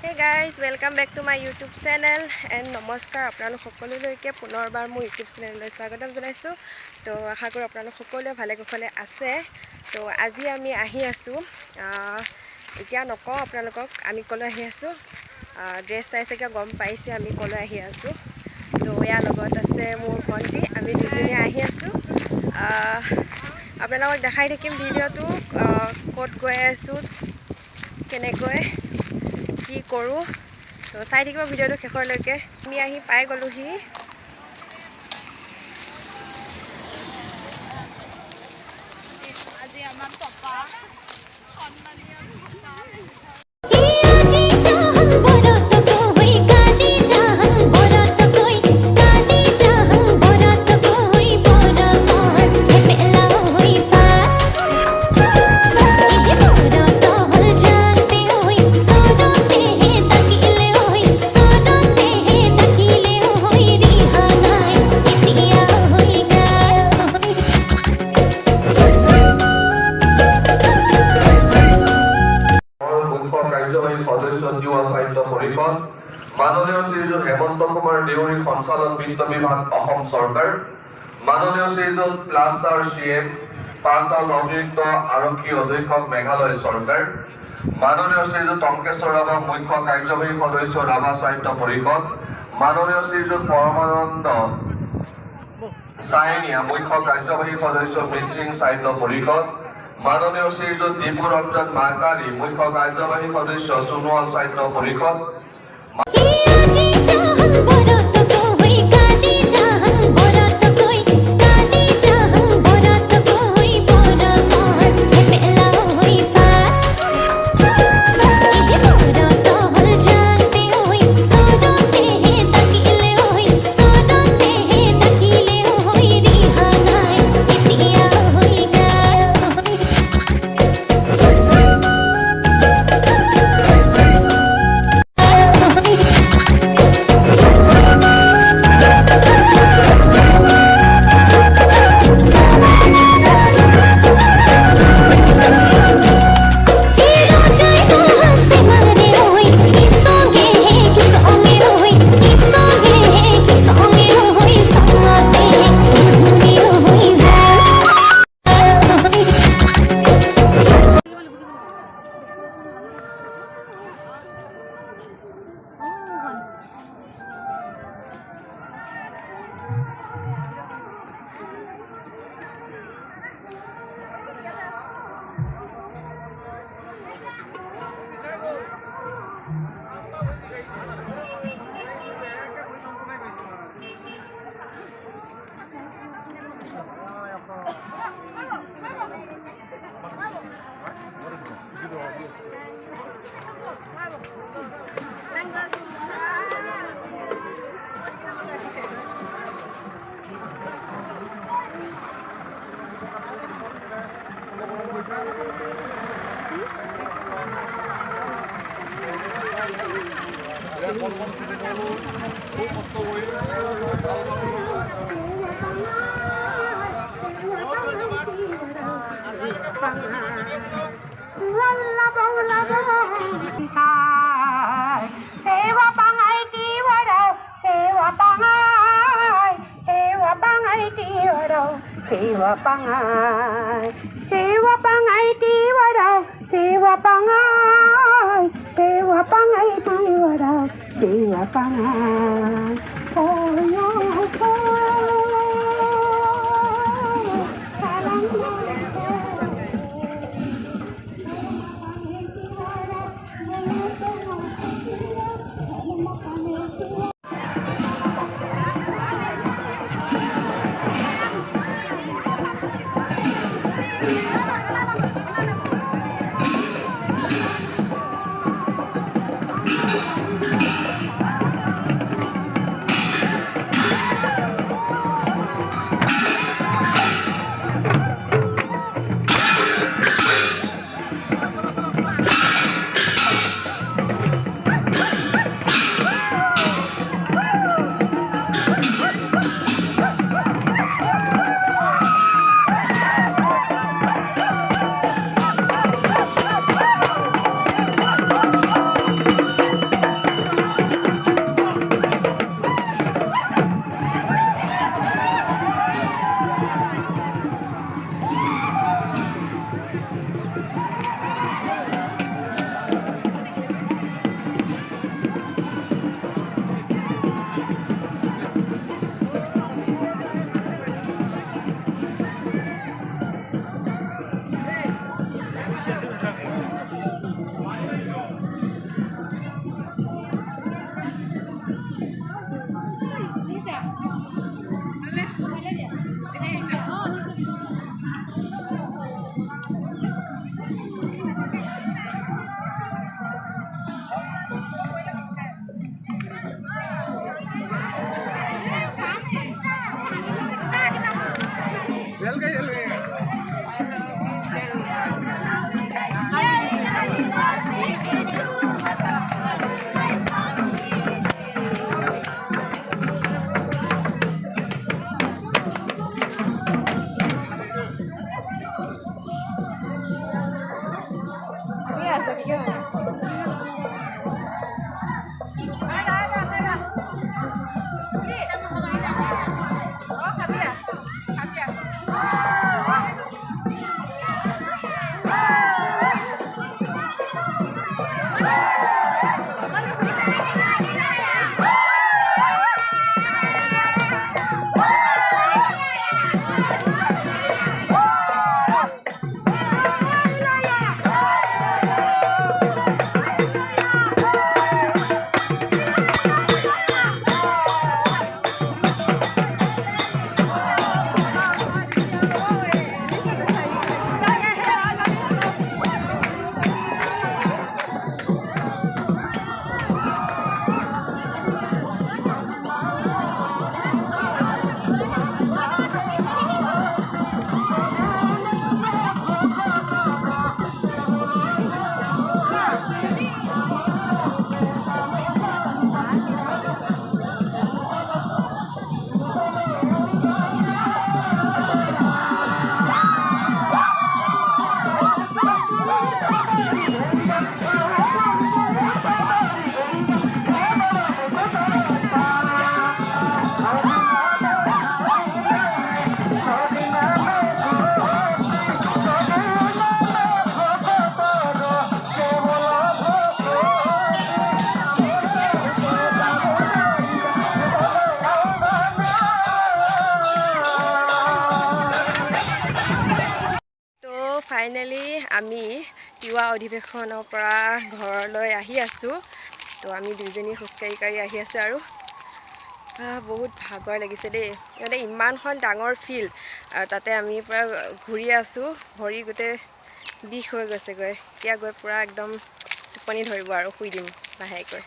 Hey guys, welcome back to my YouTube channel and নমস্কাৰ আপোনালোক সকলোলৈকে পুনৰবাৰ মোৰ YouTube চেনেললৈ স্বাগতম জনাইছো তো আশা কৰোঁ আপোনালোক সকলোৱে ভালে কুশলে আছে তো আজি আমি আহি আছো এতিয়া নকওঁ আপোনালোকক আমি কলৈ আহি আছো ড্ৰেছ চাইছে কি গম পাইছে আমি কলৈ আহি আছো তো ইয়াৰ লগত আছে মোৰ ভণ্টি আমি দুজনী আহি আছো আপোনালোকক দেখাই থাকিম ভিডিঅ'টো ক'ত গৈ আছো কেনেকৈ কি কৰো তো চাই থাকিব ভিডিঅ'টো শেষলৈকে আমি আহি পাই গলোহি আজি আমাৰ পাপা সন্মানীয় মাননীয় শ্ৰীযুত হেমন্ত কুমাৰ দেউৰী সঞ্চালক বিত্ত বিভাগ অসম চৰকাৰ মাননীয় শ্ৰীযুত প্লাষ্টাৰ CM প্ৰাক্তন অতিৰিক্ত আৰক্ষী অধীক্ষক মেঘালয় চৰকাৰ মাননীয় শ্ৰীযুত টংকেশ্বৰ ৰাভা মুখ্য কাৰ্যবাহী সদস্য ৰাভা সাহিত্য পৰিষদ মাননীয় শ্ৰীযুত পৰমানন্দ চাইনিয়া মুখ্য কাৰ্যবাহী সদস্য মিষ্ট্ৰিং সাহিত্য পৰিষদ মাননীয় শ্ৰীযুত দীপু ৰঞ্জন মাকাৰী মুখ্য কাৰ্যবাহী সদস্য সোণোৱাল সাহিত্য পৰিষদ Sewa pangai di warau, sewa pangai di warau, sewa pangai. Oh yo finally আমি তিৱা অধিৱেশনৰ পৰা ঘৰলৈ আহি আছোঁ। তো আমি দুইজনী খোজকাঢ়ি আহি আছোঁ আৰু বহুত ভাগৰ লাগিছে দেই। মানে ইমানখন ডাঙৰ ফিল্ড আৰু তাতে আমি পুৰা ঘূৰি আছোঁ, ভৰি গোটেই বিষ হৈ গৈছেগৈ। এতিয়া গৈ পুৰা একদম টোপনি ধৰিব আৰু শুই দিম লাহেকৈ।